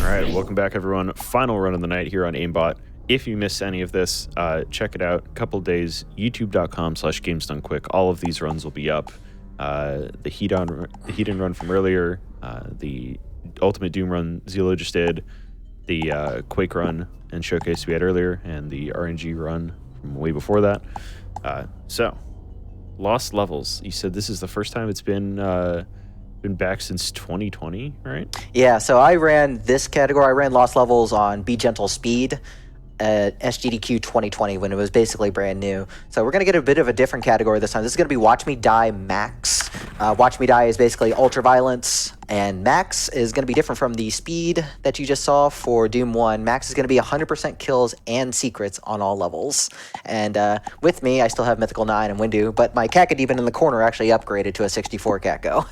right, welcome back, everyone. Final run of the night here on AIMBOT. If you miss any of this, check it out. A couple days, youtube.com/GamesDoneQuick. All of these runs will be up. The Heat-In run from earlier, the Ultimate Doom run Zelo just did, the Quake run and showcase we had earlier, and the RNG run from way before that. So, lost levels. You said this is the first time it's been back since 2020, right? Yeah, so I ran this category. I ran Lost Levels on Be Gentle Speed at SGDQ 2020 when it was basically brand new. So we're going to get a bit of a different category this time. This is going to be Watch Me Die Max. Watch Me Die is basically ultra violence, and Max is going to be different from the speed that you just saw for Doom 1. Max is going to be 100% kills and secrets on all levels. And with me, I still have Mythical 9 and WinDEU, but my Cacodemon in the corner actually upgraded to a 64 Caco.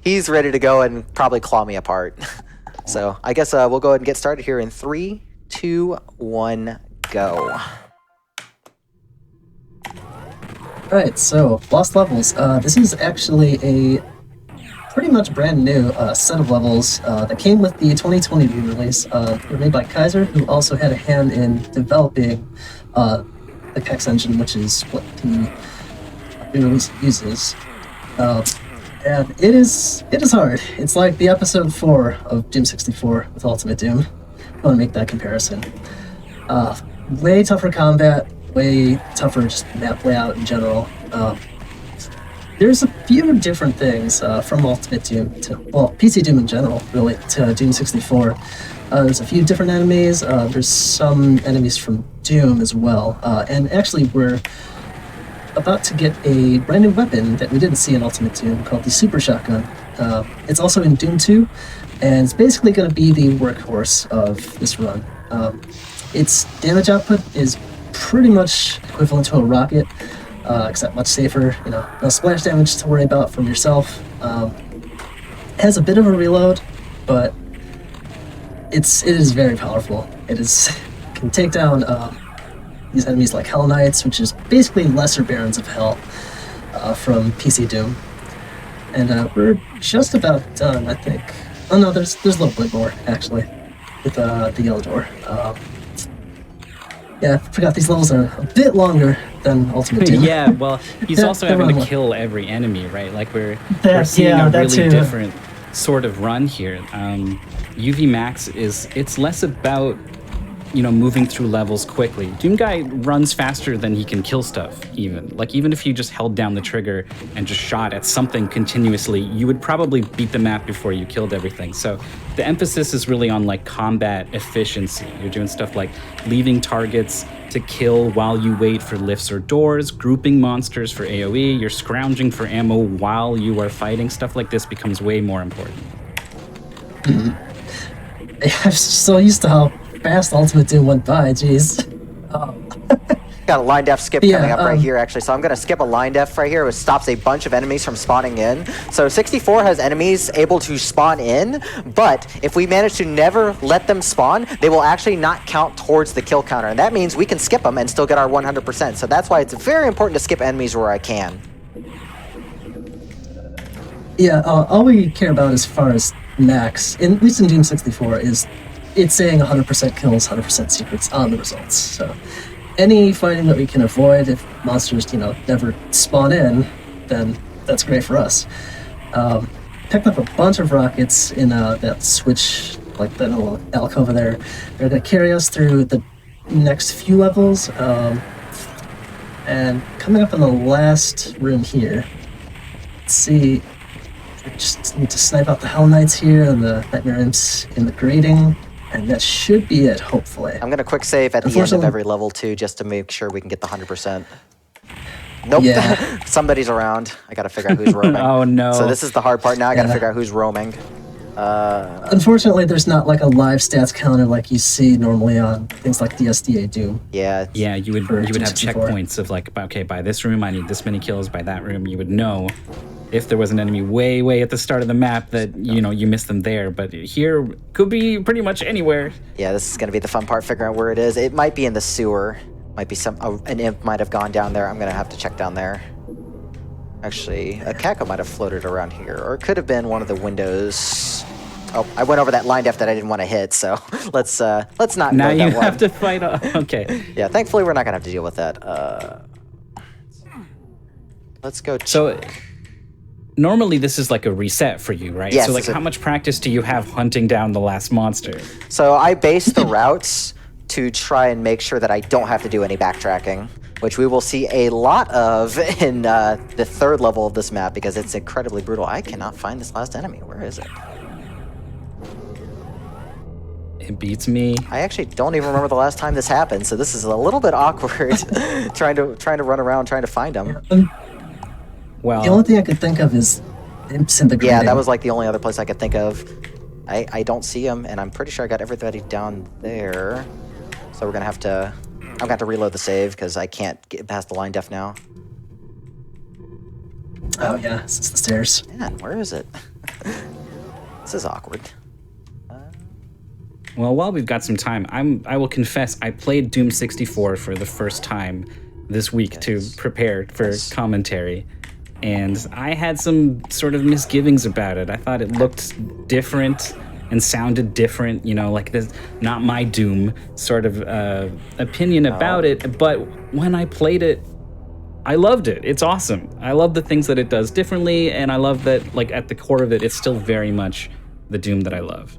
he's ready to go and probably claw me apart. So I guess we'll go ahead and get started here in 3, 2, 1, go. Alright, so Lost Levels. This is actually a pretty much brand new set of levels that came with the 2020 re-release. Were made by Kaiser, who also had a hand in developing the Kex engine, which is what the re-release uses. And it is hard. It's like the episode 4 of Doom 64 with Ultimate Doom. I want to make that comparison. Way tougher combat, way tougher just map layout in general. There's a few different things from Ultimate Doom to, well, PC Doom in general, really, to Doom 64. There's a few different enemies. There's some enemies from Doom as well. And actually, we're about to get a brand new weapon that we didn't see in Ultimate Doom called the Super Shotgun. It's also in Doom 2, and it's basically going to be the workhorse of this run. Its damage output is pretty much equivalent to a rocket, except much safer. No splash damage to worry about from yourself. It has a bit of a reload, but it is very powerful. It can take down these enemies like Hell Knights, which is basically lesser Barons of Hell from PC Doom. And we're just about done, I think. Oh no, there's a little bit more, actually, with the Yellow Door. Yeah, I forgot these levels are a bit longer than Ultimate Doom. Yeah, well, he's also having to kill every enemy, right? Like, we're seeing a really different sort of run here. UV-Max it's less about moving through levels quickly. Doom Guy runs faster than he can kill stuff, even. Like, even if you just held down the trigger and just shot at something continuously, you would probably beat the map before you killed everything. So the emphasis is really on, like, combat efficiency. You're doing stuff like leaving targets to kill while you wait for lifts or doors, grouping monsters for AoE, you're scrounging for ammo while you are fighting. Stuff like this becomes way more important. I'm so used to how fast Ultimate Doom went by, jeez. Got a line def skip coming up right here, actually. So I'm going to skip a line def right here, which stops a bunch of enemies from spawning in. So 64 has enemies able to spawn in, but if we manage to never let them spawn, they will actually not count towards the kill counter. And that means we can skip them and still get our 100%. So that's why it's very important to skip enemies where I can. Yeah, all we care about as far as Max, at least in Doom 64, is it's saying 100% kills, 100% secrets on the results. So any fighting that we can avoid, if monsters, never spawn in, then that's great for us. Picked up a bunch of rockets in that switch, like that little alcove there. They're going to carry us through the next few levels. And coming up in the last room here, let's see, I just need to snipe out the Hell Knights here and the Nightmare Imps in the grating. And that should be it, hopefully. I'm going to quick save at the end of every level, too, just to make sure we can get the 100%. Nope. Yeah. Somebody's around. I got to figure out who's roaming. Oh, no. So this is the hard part. Now I got to figure out who's roaming. Unfortunately, there's not like a live stats counter like you see normally on things like DSDA Doom. Yeah. Yeah, you would have checkpoints of like, okay, by this room I need this many kills, by that room you would know if there was an enemy way at the start of the map that, you missed them there. But here, could be pretty much anywhere. Yeah, this is going to be the fun part, figuring out where it is. It might be in the sewer. Might be an imp might have gone down there. I'm going to have to check down there. Actually, a Kako might have floated around here, or it could have been one of the windows. Oh, I went over that line def that I didn't want to hit, so let's not. Now go you that one. have to fight. Okay. Yeah, thankfully we're not gonna have to deal with that. Let's go. So normally this is like a reset for you, right? Yes, So like, how much practice do you have hunting down the last monster? So I base the routes to try and make sure that I don't have to do any backtracking, which we will see a lot of in the 3rd level of this map because it's incredibly brutal. I cannot find this last enemy. Where is it? It beats me. I actually don't even remember the last time this happened, so this is a little bit awkward trying to run around trying to find him. Well, the only thing I could think of is disintegrating. Yeah, that was like the only other place I could think of. I don't see him, and I'm pretty sure I got everybody down there. So we're gonna have to. I'm gonna have to reload the save because I can't get past the line def now. Oh yeah, it's the stairs. Man, where is it? This is awkward. Well, while we've got some time, I will confess I played Doom 64 for the first time this week to prepare for commentary, and I had some sort of misgivings about it. I thought it looked different and sounded different, you know, like this not my Doom sort of opinion about it. But when I played it, I loved it. It's awesome. I love the things that it does differently, and I love that, like, at the core of it, it's still very much the Doom that I love.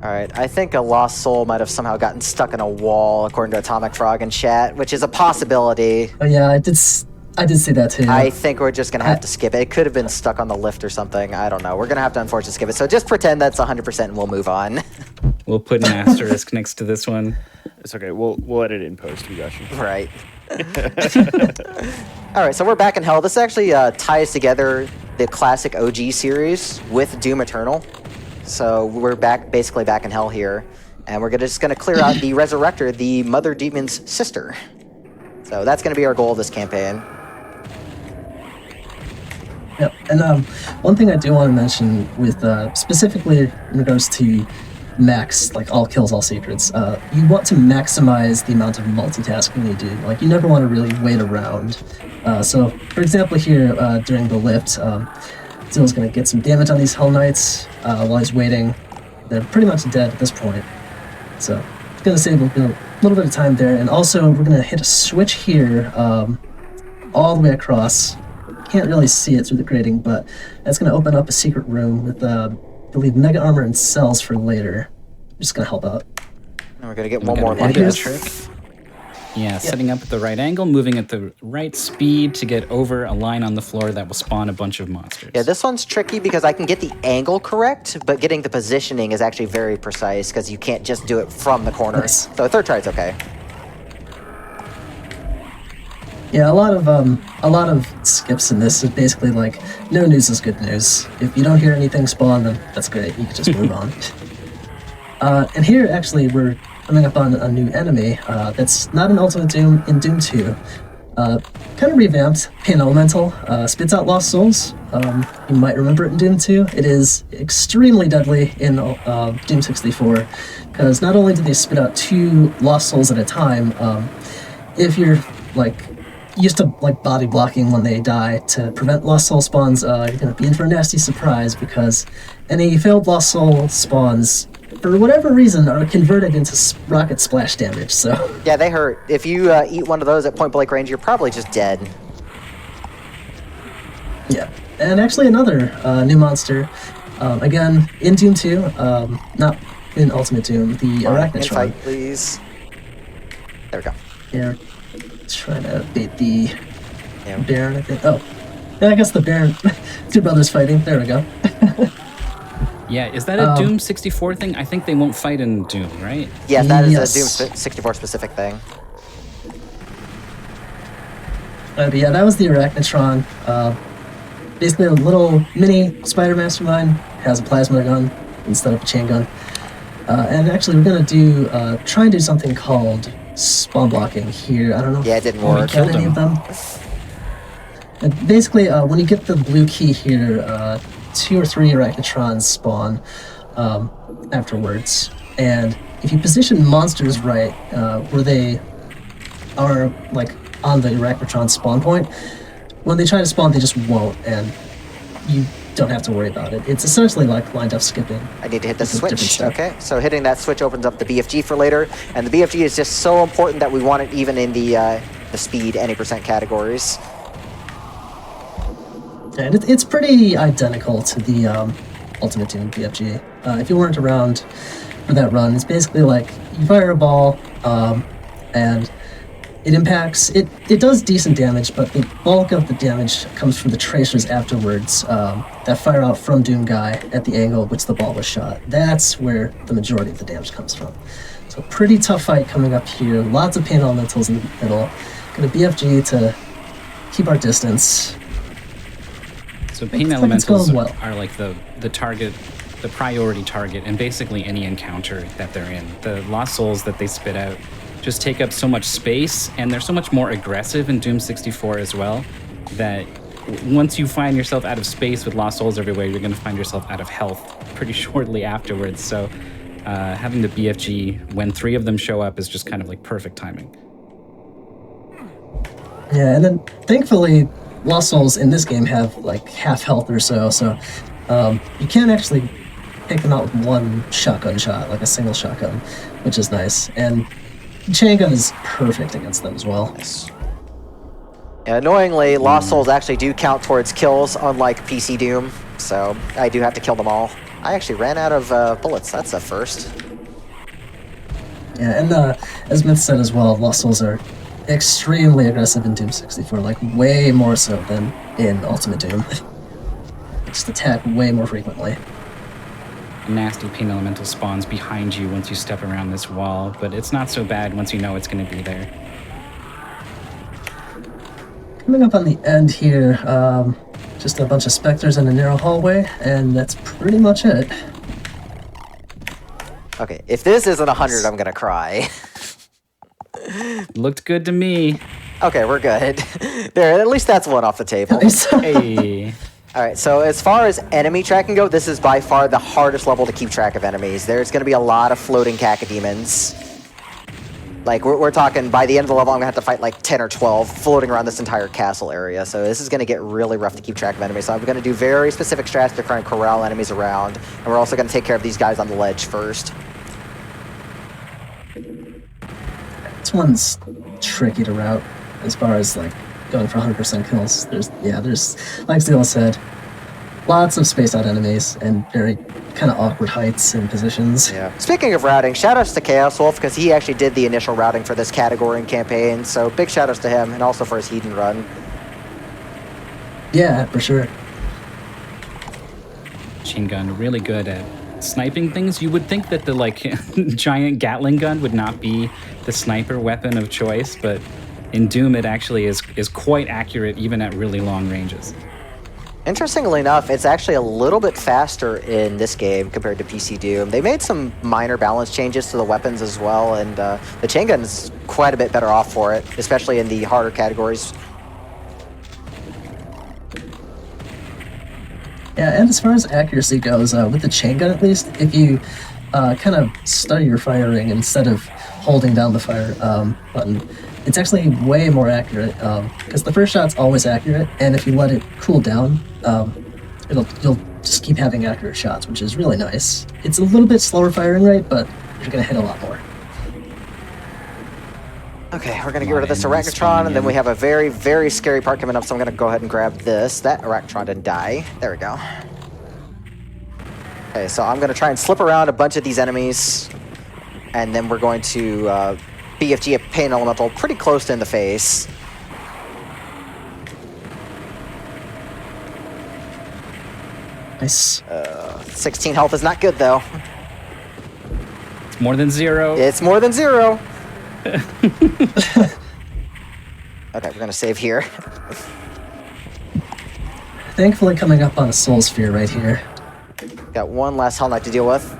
All right, I think a lost soul might have somehow gotten stuck in a wall, according to Atomic Frog in chat, which is a possibility. Oh yeah, I did see that too. I think we're just gonna have to skip it. It could have been stuck on the lift or something. I don't know. We're gonna have to unfortunately skip it. So just pretend that's 100% and we'll move on. We'll put an asterisk next to this one. It's okay. We'll edit it in post. We got you. Right. All right, so we're back in hell. This actually ties together the classic OG series with Doom Eternal. So we're basically back in hell here, and we're just gonna clear out the Resurrector, the Mother Demon's sister. So that's gonna be our goal of this campaign. Yep, and one thing I do want to mention with specifically in regards to Max, like all kills, all secrets, you want to maximize the amount of multitasking you do. Like, you never want to really wait around. So, for example, here during the lift, Zill's going to get some damage on these Hell Knights while he's waiting. They're pretty much dead at this point. So, it's going to save a little bit of time there. And also, we're going to hit a switch here all the way across. Can't really see it through the grating, but that's going to open up a secret room with, I believe, mega armor and cells for later. Just going to help out. And we're going to get one more light light trick. Yeah, setting up at the right angle, moving at the right speed to get over a line on the floor that will spawn a bunch of monsters. Yeah, this one's tricky because I can get the angle correct, but getting the positioning is actually very precise because you can't just do it from the corner. Nice. So third try is okay. Yeah, a lot of skips in this is basically like, no news is good news. If you don't hear anything spawn, then that's great. You can just move on. And here, actually, we're coming up on a new enemy that's not an Ultimate Doom in Doom 2. Kind of revamped. Pain Elemental spits out Lost Souls. You might remember it in Doom 2. It is extremely deadly in Doom 64, because not only do they spit out 2 Lost Souls at a time, if you're like used to like body blocking when they die to prevent Lost Soul spawns, you're going to be in for a nasty surprise, because any failed Lost Soul spawns, for whatever reason, are converted into rocket splash damage, so... Yeah, they hurt. If you eat one of those at point blank range, you're probably just dead. Yeah, and actually another new monster, again, in Doom 2, not in Ultimate Doom, the Arachnotron. Fight, please. There we go. Yeah, trying to bait the Baron, I think. Oh, yeah, I guess the Baron, 2 brothers fighting, there we go. Yeah, is that a Doom 64 thing? I think they won't fight in Doom, right? Yeah, that is a Doom 64 specific thing. But yeah, that was the Arachnotron. Basically a little mini spider mastermind, has a plasma gun instead of a chain gun. And actually we're going to try and do something called spawn blocking here. I don't know. Yeah, it didn't work. Killed any of them. And basically, when you get the blue key here, 2 or 3 Arachnotrons spawn afterwards, and if you position monsters right, where they are like on the Arachnotron spawn point, when they try to spawn, they just won't, and you don't have to worry about it. It's essentially like lined up skipping. I need to hit the switch. Okay, so hitting that switch opens up the BFG for later, and the BFG is just so important that we want it even in the speed any % categories. And it's pretty identical to the Ultimate Doom BFG. If you weren't around for that run, it's basically like you fire a ball, and it impacts. It does decent damage, but the bulk of the damage comes from the tracers afterwards that fire out from Doom Guy at the angle which the ball was shot. That's where the majority of the damage comes from. So pretty tough fight coming up here. Lots of pain elementals in the middle. Gonna BFG to keep our distance. So pain elementals are like the target, the priority target, and basically any encounter that they're in. The Lost Souls that they spit out just take up so much space, and they're so much more aggressive in Doom 64 as well, that once you find yourself out of space with Lost Souls everywhere, you're going to find yourself out of health pretty shortly afterwards. So having the BFG when 3 of them show up is just kind of like perfect timing. Yeah, and then thankfully, Lost Souls in this game have like half health or so, so you can actually take them out with one shotgun shot, like a single shotgun, which is nice. And chain gun is perfect against them as well. And annoyingly, Lost Souls actually do count towards kills, unlike PC Doom, so I do have to kill them all. I actually ran out of bullets. That's a first. Yeah, and as Myth said as well, Lost Souls are extremely aggressive in Doom 64, like way more so than in Ultimate Doom. Just attack way more frequently. Nasty pain elemental spawns behind you once you step around this wall, but it's not so bad once you know it's going to be there. Coming up on the end here, just a bunch of specters in a narrow hallway, and that's pretty much it. Okay, if this isn't 100, I'm gonna cry. Looked good to me. Okay, we're good. There, at least that's one off the table. Hey. All right, so as far as enemy tracking go, this is by far the hardest level to keep track of enemies. There's going to be a lot of floating cacodemons. Like, we're talking, by the end of the level, I'm going to have to fight like 10 or 12 floating around this entire castle area. So this is going to get really rough to keep track of enemies. So I'm going to do very specific strats to try and corral enemies around. And we're also going to take care of these guys on the ledge first. This one's tricky to route as far as, like, going for 100% kills. There's, like Zeal said, lots of spaced out enemies and very kind of awkward heights and positions. Yeah. Speaking of routing, shoutouts to Chaos Wolf because he actually did the initial routing for this category and campaign. So big shoutouts to him and also for his Hedon run. Yeah, for sure. Machine gun really good at sniping things. You would think that the like giant Gatling gun would not be the sniper weapon of choice, but in Doom, it actually is quite accurate even at really long ranges. Interestingly enough, it's actually a little bit faster in this game compared to PC Doom. They made some minor balance changes to the weapons as well, and the chain gun is quite a bit better off for it, especially in the harder categories. Yeah, and as far as accuracy goes, with the chain gun at least, if you kind of study your firing instead of holding down the fire button, it's actually way more accurate, because the first shot's always accurate, and if you let it cool down, you'll just keep having accurate shots, which is really nice. It's a little bit slower firing rate, but you're going to hit a lot more. Okay, we're going to get rid of this Arachnotron, and then we have a very, very scary part coming up, so I'm going to go ahead and grab this. That Arachnotron didn't die. There we go. Okay, so I'm going to try and slip around a bunch of these enemies, and then we're going to BFG a Pain Elemental pretty close to in the face. Nice. 16 health is not good, though. It's more than 0. It's more than 0. Okay, we're going to save here. Thankfully coming up on a Soul Sphere right here. Got one last Hell Knight to deal with.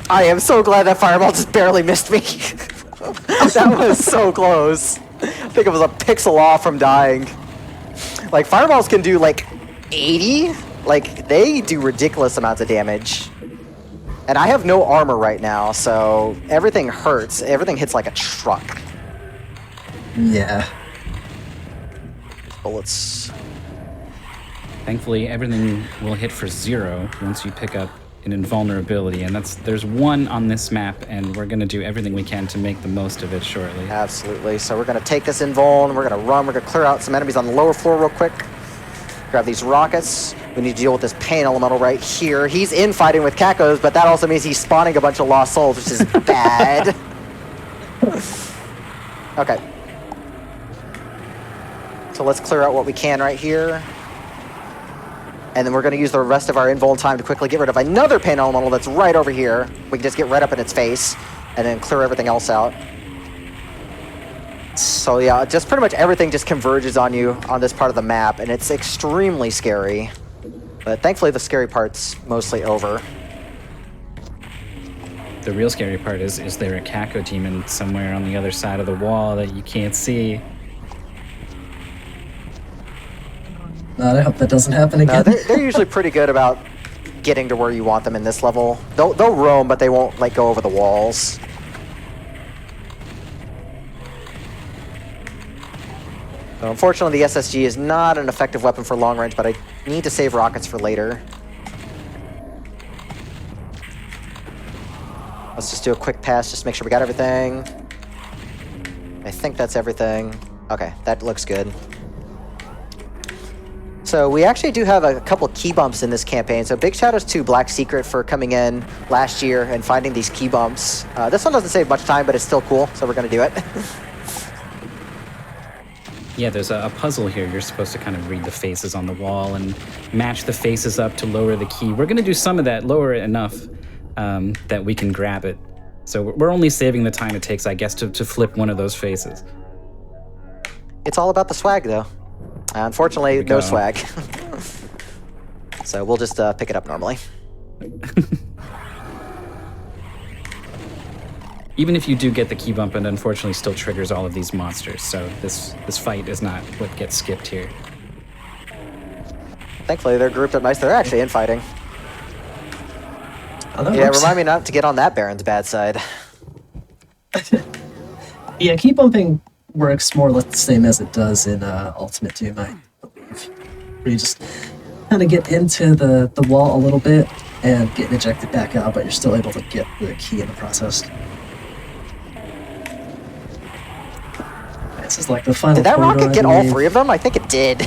I am so glad that Fireball just barely missed me. That was so close. I think it was a pixel off from dying. Like, Fireballs can do, like, 80? Like, they do ridiculous amounts of damage. And I have no armor right now, so everything hurts. Everything hits like a truck. Yeah. bullets. Thankfully, everything will hit for 0 once you pick up an invulnerability, and there's 1 on this map, and we're gonna do everything we can to make the most of it shortly. Absolutely. So we're gonna take this invuln, we're gonna run, we're gonna clear out some enemies on the lower floor real quick. Grab these rockets. We need to deal with this pain elemental right here. He's infighting with Kakos, but that also means he's spawning a bunch of lost souls, which is bad. Okay. So let's clear out what we can right here. And then we're going to use the rest of our invuln time to quickly get rid of another pain elemental that's right over here. We can just get right up in its face and then clear everything else out. So yeah, just pretty much everything just converges on you on this part of the map, and it's extremely scary. But thankfully the scary part's mostly over. The real scary part is there a Kako demon somewhere on the other side of the wall that you can't see? I hope that doesn't happen again. They're usually pretty good about getting to where you want them in this level. They'll roam, but they won't like go over the walls. So unfortunately, the SSG is not an effective weapon for long range, but I need to save rockets for later. Let's just do a quick pass, just make sure we got everything. I think that's everything. Okay, that looks good. So we actually do have a couple key bumps in this campaign. So big shout outs to Black Secret for coming in last year and finding these key bumps. This one doesn't save much time, but it's still cool, so we're going to do it. Yeah, there's a puzzle here. You're supposed to kind of read the faces on the wall and match the faces up to lower the key. We're going to do some of that, lower it enough that we can grab it. So we're only saving the time it takes, I guess, to flip one of those faces. It's all about the swag, though. Unfortunately, no swag. So we'll just pick it up normally. Even if you do get the key bump, it unfortunately still triggers all of these monsters. So this fight is not what gets skipped here. Thankfully, they're grouped up nice. They're actually infighting. Oh, yeah, remind me not to get on that Baron's bad side. Yeah, key bumping works more or less the same as it does in Ultimate Doom, I believe. Where you just kind of get into the wall a little bit and get ejected back out, but you're still able to get the key in the process. This is like the final. Did that corridor, rocket get all 3 of them? I think it did.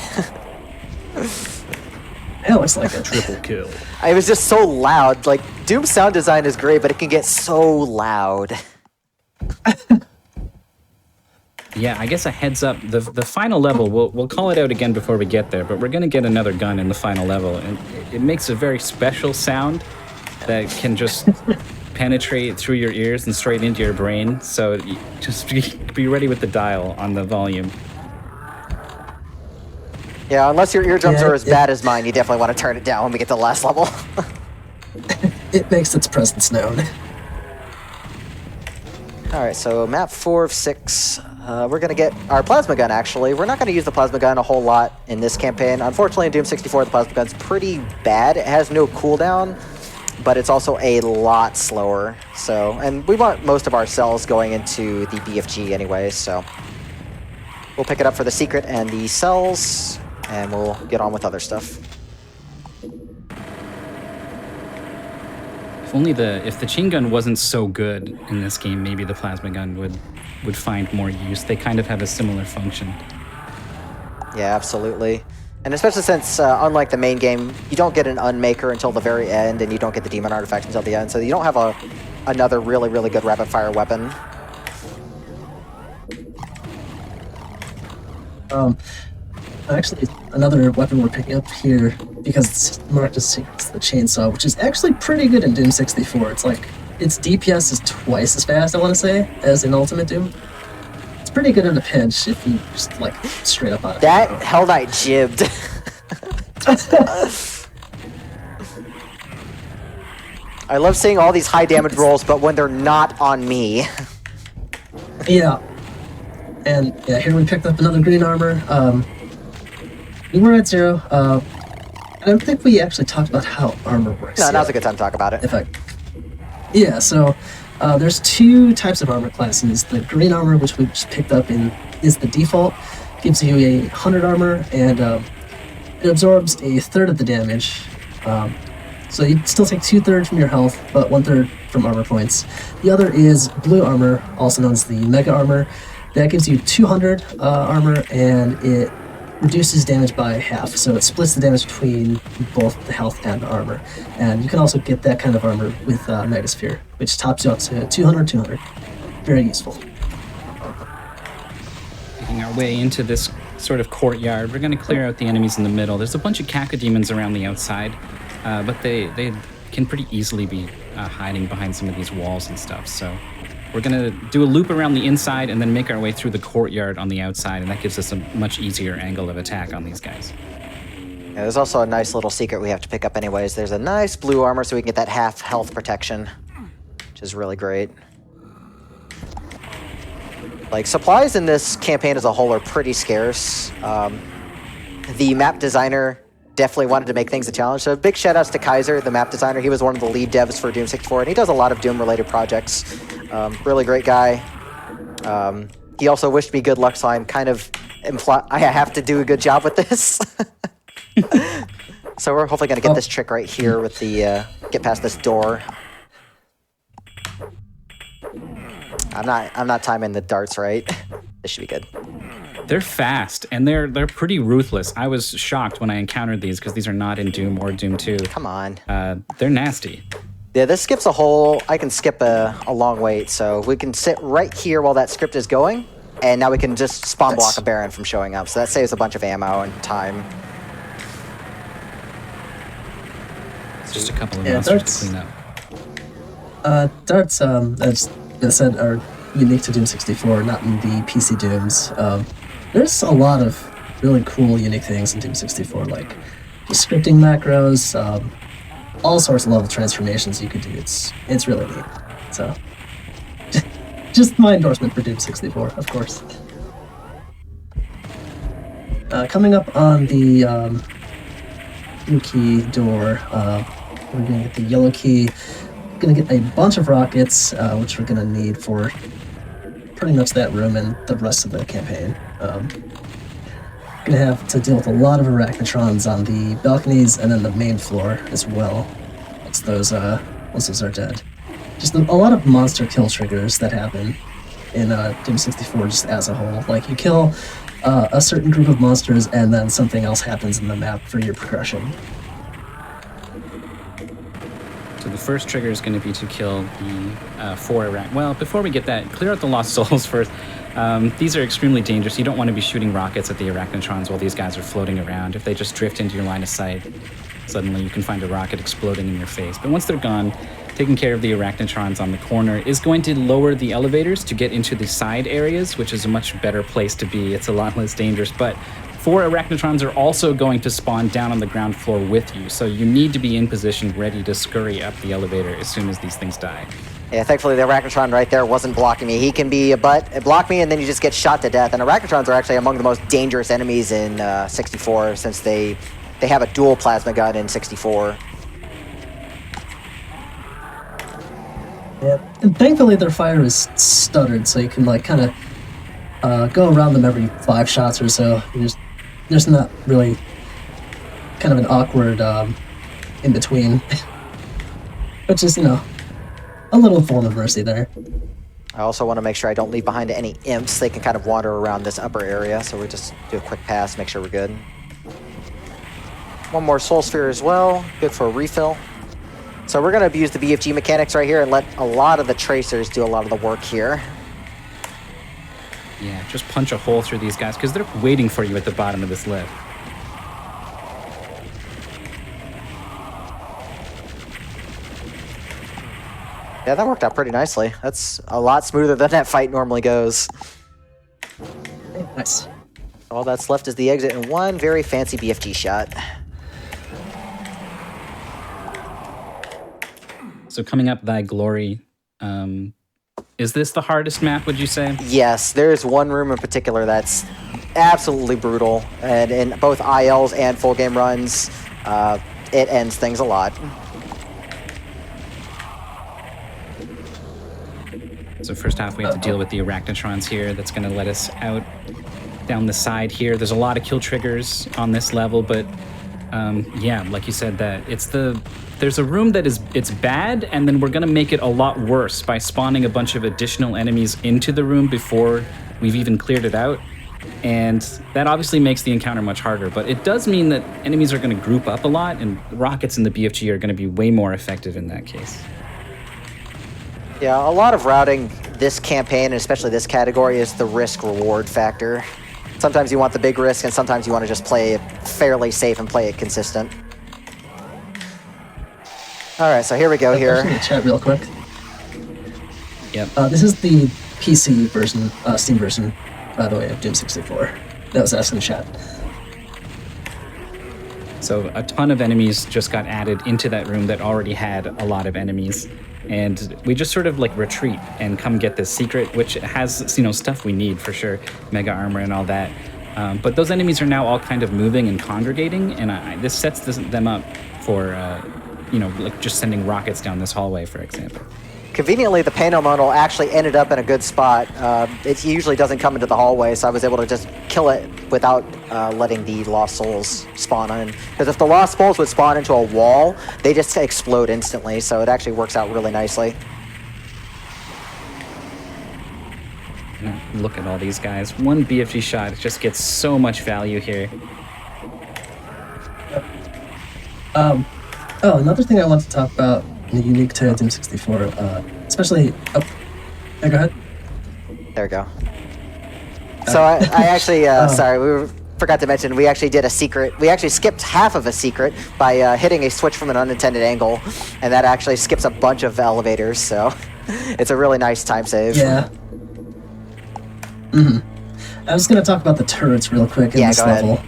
It looks like a triple kill. It was just so loud. Like, Doom's sound design is great, but it can get so loud. Yeah, I guess a heads up. The final level, we'll call it out again before we get there, but we're going to get another gun in the final level, and it makes a very special sound that can just penetrate through your ears and straight into your brain. So just be ready with the dial on the volume. Yeah, unless your eardrums are as bad as mine, you definitely want to turn it down when we get to the last level. It makes its presence known. Alright, so map 4 of 6. We're going to get our plasma gun, actually. We're not going to use the plasma gun a whole lot in this campaign. Unfortunately, in Doom 64, the plasma gun's pretty bad. It has no cooldown, but it's also a lot slower. So, and we want most of our cells going into the BFG anyway, so we'll pick it up for the secret and the cells, and we'll get on with other stuff. If the chain gun wasn't so good in this game, maybe the plasma gun would find more use. They kind of have a similar function. Yeah, absolutely. And especially since, unlike the main game, you don't get an unmaker until the very end, and you don't get the demon artifact until the end, so you don't have another really, really good rapid-fire weapon. Actually, another weapon we're picking up here, because it's marked as secrets, the chainsaw, which is actually pretty good in Doom 64. It's like, its DPS is twice as fast, I want to say, as in Ultimate Doom. It's pretty good in a pinch if you just, like, straight up on it. That Hell Knight jibbed. I love seeing all these high damage rolls, but when they're not on me. Yeah. And, yeah, here we picked up another green armor. We were at 0. I don't think we actually talked about how armor works. No, now's a good time to talk about it. Yeah, so there's 2 types of armor classes. The green armor, which we just picked up is the default. gives you 100 armor, and it absorbs a third of the damage. So you still take 2/3 from your health, but 1/3 from armor points. The other is blue armor, also known as the mega armor. That gives you 200 armor, and it reduces damage by half. So it splits the damage between both the health and the armor. And you can also get that kind of armor with Megasphere, which tops you up to 200. Very useful. Making our way into this sort of courtyard, we're going to clear out the enemies in the middle. There's a bunch of cacodemons around the outside, but they can pretty easily be hiding behind some of these walls and stuff. So we're going to do a loop around the inside and then make our way through the courtyard on the outside, and that gives us a much easier angle of attack on these guys. Yeah, there's also a nice little secret we have to pick up anyways. There's a nice blue armor so we can get that half health protection, which is really great. Like, supplies in this campaign as a whole are pretty scarce. The map designer definitely wanted to make things a challenge. So big shout outs to Kaiser, the map designer. He was one of the lead devs for Doom 64, and he does a lot of Doom related projects. Really great guy. He also wished me good luck, so I'm kind of I have to do a good job with this. So we're hopefully going to get this trick right here with the get past this door. I'm not timing the darts right. This should be good. They're fast, and they're pretty ruthless. I was shocked when I encountered these, because these are not in Doom or Doom 2. Come on. They're nasty. Yeah, this skips a whole... I can skip a long wait, so we can sit right here while that script is going, and now we can just spawn block a Baron from showing up, so that saves a bunch of ammo and time. Just a couple of monsters to clean up. Darts, as I said, are unique to Doom 64, not in the PC Dooms. There's a lot of really cool, unique things in Doom 64, like just scripting macros, all sorts of level transformations you could do. It's really neat. So, just my endorsement for Doom 64, of course. Coming up on the blue key door, we're gonna get the yellow key. Gonna get a bunch of rockets, which we're gonna need for pretty much that room and the rest of the campaign. Gonna have to deal with a lot of arachnotrons on the balconies and then the main floor as well. Once those are dead. Just a lot of monster kill triggers that happen in Doom 64 just as a whole. Like, you kill a certain group of monsters and then something else happens in the map for your progression. So the first trigger is going to be to kill the 4 Iraq. Well, before we get that, clear out the Lost Souls first. These are extremely dangerous. You don't want to be shooting rockets at the arachnotrons while these guys are floating around. If they just drift into your line of sight, suddenly you can find a rocket exploding in your face. But once they're gone, taking care of the arachnotrons on the corner is going to lower the elevators to get into the side areas, which is a much better place to be. It's a lot less dangerous, but 4 arachnotrons are also going to spawn down on the ground floor with you, so you need to be in position ready to scurry up the elevator as soon as these things die. Yeah, thankfully the arachnotron right there wasn't blocking me. He can be a butt, block me, and then you just get shot to death. And arachnotrons are actually among the most dangerous enemies in 64, since they have a dual plasma gun in 64. Yeah, and thankfully their fire is stuttered, so you can like kind of go around them every 5 shots or so. There's not really kind of an awkward in between, which is, a little form of mercy there. I also want to make sure I don't leave behind any imps. They can kind of wander around this upper area, so we just do a quick pass, make sure we're good. One more soul sphere as well, good for a refill. So we're going to abuse the BFG mechanics right here and let a lot of the tracers do a lot of the work here. Yeah, just punch a hole through these guys, because they're waiting for you at the bottom of this lift. Yeah, that worked out pretty nicely. That's a lot smoother than that fight normally goes. Nice. All that's left is the exit and one very fancy BFG shot. So coming up, Thy Glory, is this the hardest map, would you say? Yes, there's one room in particular that's absolutely brutal, and in both ILs and full game runs, it ends things a lot. So first half we have to deal with the arachnotrons here. That's going to let us out down the side here. There's a lot of kill triggers on this level, but yeah, like you said, that there's a room that it's bad, and then we're gonna make it a lot worse by spawning a bunch of additional enemies into the room before we've even cleared it out. And that obviously makes the encounter much harder, but it does mean that enemies are going to group up a lot, and rockets in the BFG are going to be way more effective in that case. Yeah, a lot of routing this campaign, and especially this category, is the risk-reward factor. Sometimes you want the big risk, and sometimes you want to just play it fairly safe and play it consistent. All right, so here we go here. Actually, chat real quick. Yep. This is the PC version, Steam version, by the way, of Doom 64. That was asked in chat. So a ton of enemies just got added into that room that already had a lot of enemies. And we just sort of like retreat and come get this secret, which has, you know, stuff we need for sure, mega armor and all that. But those enemies are now all kind of moving and congregating, and this sets them up for, you know, like just sending rockets down this hallway, for example. Conveniently, the pain elemental actually ended up in a good spot. It usually doesn't come into the hallway, so I was able to just kill it without letting the Lost Souls spawn in. Because if the Lost Souls would spawn into a wall, they just explode instantly, so it actually works out really nicely. Now, look at all these guys. One BFG shot just gets so much value here. Oh, another thing I want to talk about unique to Doom 64, especially... Oh, yeah, go ahead. There we go. So I actually, sorry, forgot to mention, we actually did a secret. We actually skipped half of a secret by hitting a switch from an unintended angle, and that actually skips a bunch of elevators, so it's a really nice time save. Yeah. I was going to talk about the turrets real quick in this level.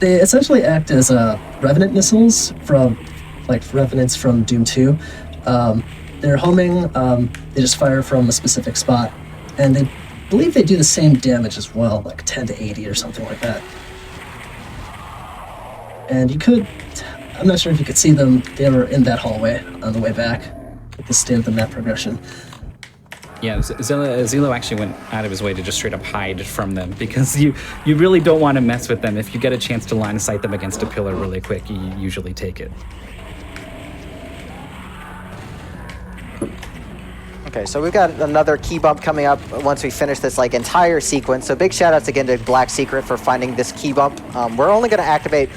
They essentially act as Revenant missiles from... like Revenants from Doom 2. They're homing, they just fire from a specific spot, and they believe they do the same damage as well, like 10 to 80 or something like that. And you could, I'm not sure if you could see them, they were in that hallway on the way back with the state of the map progression. Yeah, Zelo actually went out of his way to just straight up hide from them, because you really don't want to mess with them. If you get a chance to line of sight them against a pillar really quick, you usually take it. Okay, so we've got another key bump coming up once we finish this like entire sequence. So big shout outs again to Black Secret for finding this key bump. We're only going to activate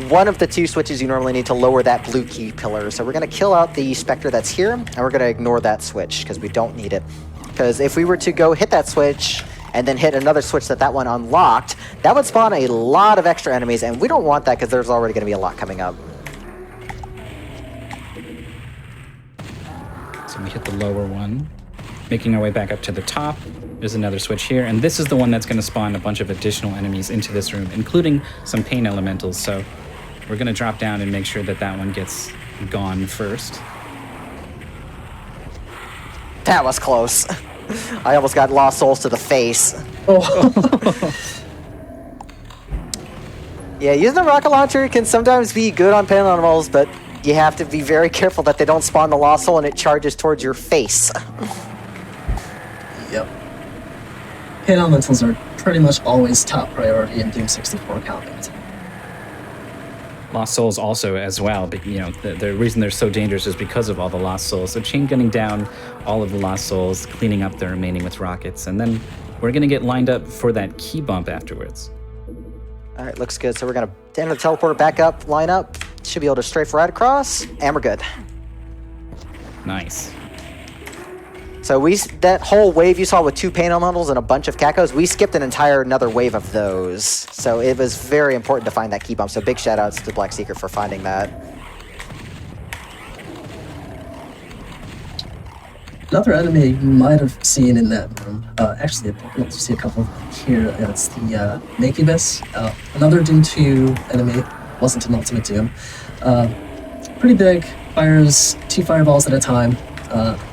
one of the two switches you normally need to lower that blue key pillar. So we're going to kill out the Spectre that's here, and we're going to ignore that switch because we don't need it. Because if we were to go hit that switch and then hit another switch that one unlocked, that would spawn a lot of extra enemies, and we don't want that because there's already going to be a lot coming up. So we hit the lower one, making our way back up to the top. There's another switch here, and this is the one that's going to spawn a bunch of additional enemies into this room, including some pain elementals. So we're going to drop down and make sure that one gets gone first. That was close. I almost got Lost Souls to the face. Oh. Yeah, using the rocket launcher can sometimes be good on pain animals, but you have to be very careful that they don't spawn the Lost Soul and it charges towards your face. Yep. Pain elementals are pretty much always top priority in Doom 64 combat. Lost Souls also as well, but you know, the reason they're so dangerous is because of all the Lost Souls. So chain gunning down all of the Lost Souls, cleaning up the remaining with rockets, and then we're gonna get lined up for that key bump afterwards. All right, looks good. So we're gonna enter the teleporter back up, line up. Should be able to strafe right across, and we're good. Nice. So that whole wave you saw with 2 pain elementals and a bunch of cacos, we skipped another wave of those. So it was very important to find that key bump. So big shout outs to Black Secret for finding that. Another enemy you might have seen in that room, actually, you see a couple here. It's the Makibus, another Doom 2 enemy, wasn't an Ultimate Doom. Pretty big, fires 2 fireballs at a time,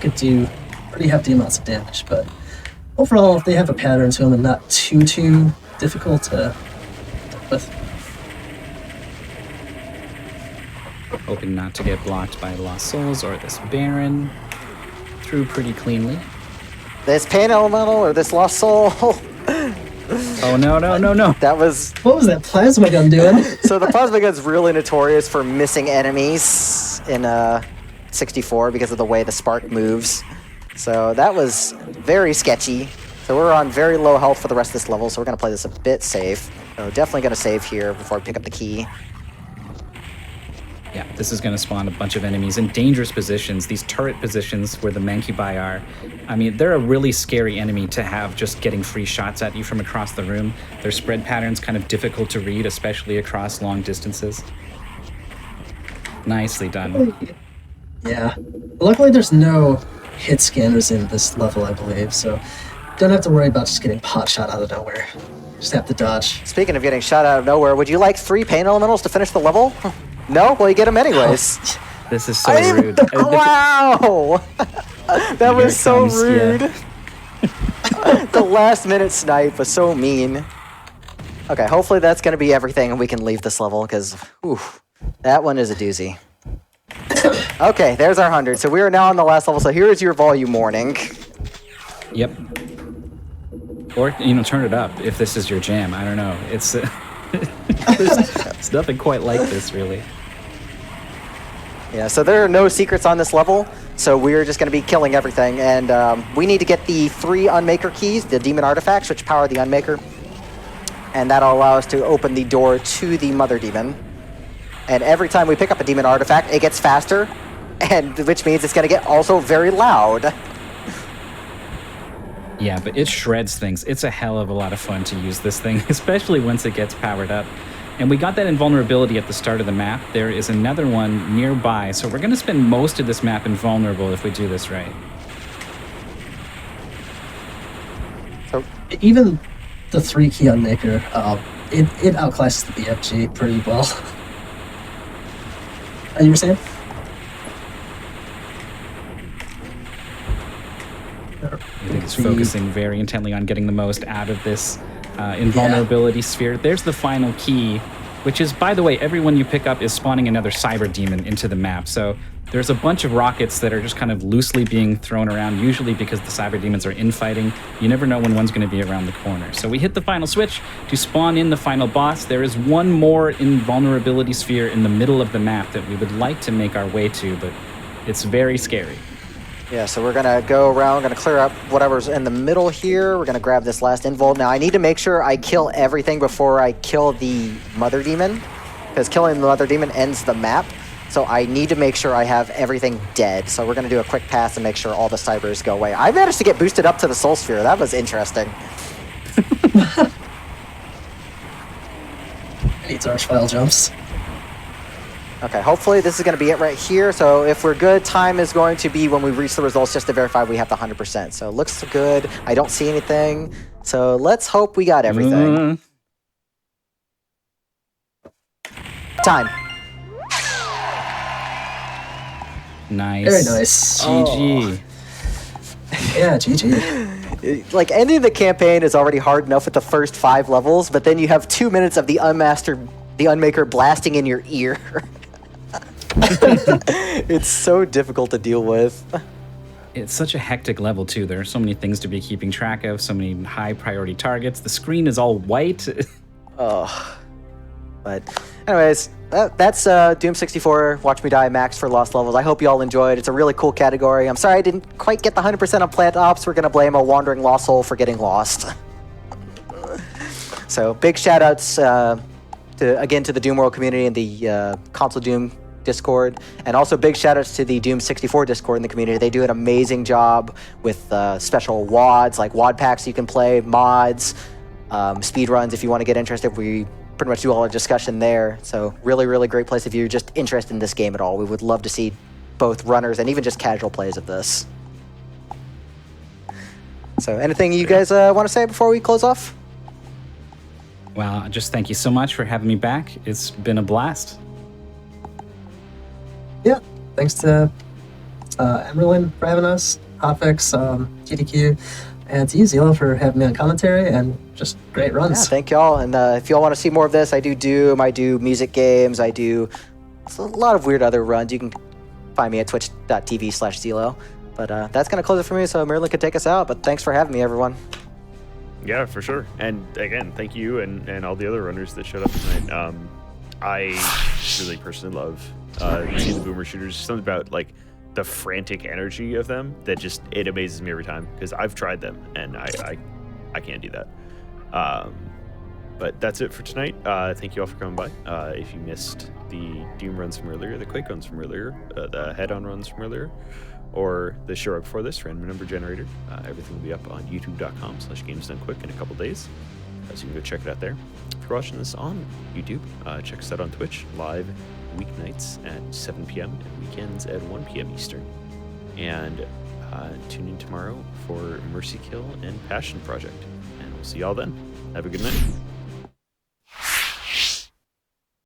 could do pretty hefty amounts of damage, but overall, they have a pattern to them and not too difficult to deal with. Hoping not to get blocked by Lost Souls or this Baron. Through pretty cleanly. This pain elemental or this Lost Soul Oh no. That was... What was that plasma gun doing? So the plasma gun's really notorious for missing enemies in 64 because of the way the spark moves. So that was very sketchy. So we're on very low health for the rest of this level, so we're going to play this a bit safe. So definitely going to save here before I pick up the key. Yeah, this is going to spawn a bunch of enemies in dangerous positions. These turret positions where the Mancubi are, I mean, they're a really scary enemy to have just getting free shots at you from across the room. Their spread pattern's kind of difficult to read, especially across long distances. Nicely done. Yeah. Luckily, there's no hit scanners in this level, I believe, so don't have to worry about just getting pot shot out of nowhere. Just have to dodge. Speaking of getting shot out of nowhere, would you like 3 pain elementals to finish the level? No? Well, you get them anyways. This is so rude. Wow! That was so rude. Yeah. The last minute snipe was so mean. Okay, hopefully that's going to be everything and we can leave this level because, that one is a doozy. Okay, there's our 100. So we are now on the last level. So here is your volume warning. Yep. Or, turn it up if this is your jam. I don't know. It's nothing quite like this, really. Yeah, so there are no secrets on this level. So we're just going to be killing everything. And we need to get the 3 Unmaker keys, the demon artifacts, which power the Unmaker. And that'll allow us to open the door to the Mother Demon. And every time we pick up a demon artifact, it gets faster, and which means it's going to get also very loud. Yeah, but it shreds things. It's a hell of a lot of fun to use this thing, especially once it gets powered up. And we got that invulnerability at the start of the map. There is another one nearby, so we're going to spend most of this map invulnerable if we do this right. So even the 3-key Unmaker, it outclasses the BFG pretty well. You were saying? I think it's focusing very intently on getting the most out of this invulnerability sphere. There's the final key, which is, by the way, everyone you pick up is spawning another cyber demon into the map. So there's a bunch of rockets that are just kind of loosely being thrown around, usually because the cyber demons are infighting. You never know when one's going to be around the corner. So we hit the final switch to spawn in the final boss. There is one more invulnerability sphere in the middle of the map that we would like to make our way to, but it's very scary. Yeah, so we're going to go around, going to clear up whatever's in the middle here. We're going to grab this last invul. Now, I need to make sure I kill everything before I kill the Mother Demon, because killing the Mother Demon ends the map. So I need to make sure I have everything dead. So we're going to do a quick pass and make sure all the cybers go away. I managed to get boosted up to the Soul Sphere. That was interesting. Needs archvile jumps. Okay, hopefully this is going to be it right here. So if we're good, time is going to be when we reach the results just to verify we have the 100%. So it looks good. I don't see anything. So let's hope we got everything. Time. Nice. Very nice. GG. Yeah, GG. Like, ending the campaign is already hard enough with the first 5 levels, but then you have 2 minutes of the Unmaker blasting in your ear. It's so difficult to deal with. It's such a hectic level, too. There are so many things to be keeping track of, so many high-priority targets. The screen is all white. Oh. But anyways, that's Doom 64, Watch Me Die Max for Lost Levels. I hope you all enjoyed. It's a really cool category. I'm sorry I didn't quite get the 100% on Plant Ops. We're going to blame a wandering lost soul for getting lost. So big shout-outs to the Doom World community and the Console Doom Discord, and also big shout-outs to the Doom 64 Discord in the community. They do an amazing job with special WODs, like WOD packs you can play, mods, speed runs if you want to get interested. We pretty much do all our discussion there. So really, really great place if you're just interested in this game at all. We would love to see both runners and even just casual plays of this. So anything you guys want to say before we close off? Well, just thank you so much for having me back. It's been a blast. Yeah, thanks to amyrlinn for having us, Hotfix, GDQ, and to you, Zilo, for having me on commentary, and just great runs. Yeah, thank y'all. And if y'all want to see more of this, I do Doom, I do music games, I do a lot of weird other runs. You can find me at twitch.tv/Zilo. But that's going to close it for me, so amyrlinn could take us out. But thanks for having me, everyone. Yeah, for sure. And again, thank you and all the other runners that showed up tonight. I really personally love seeing the boomer shooters. Something about like the frantic energy of them that just it amazes me every time because I've tried them and I can't do that. But that's it for tonight. Thank you all for coming by. If you missed the Doom runs from earlier, the Quake runs from earlier, the head-on runs from earlier, or the show right before this, random number generator, everything will be up on youtube.com/GamesDoneQuick in a couple days. So you can go check it out there. If you're watching this on YouTube, check us out on Twitch, live weeknights at 7 p.m. and weekends at 1 p.m. Eastern. And tune in tomorrow for Mercy Kill and Passion Project. And we'll see y'all then. Have a good night.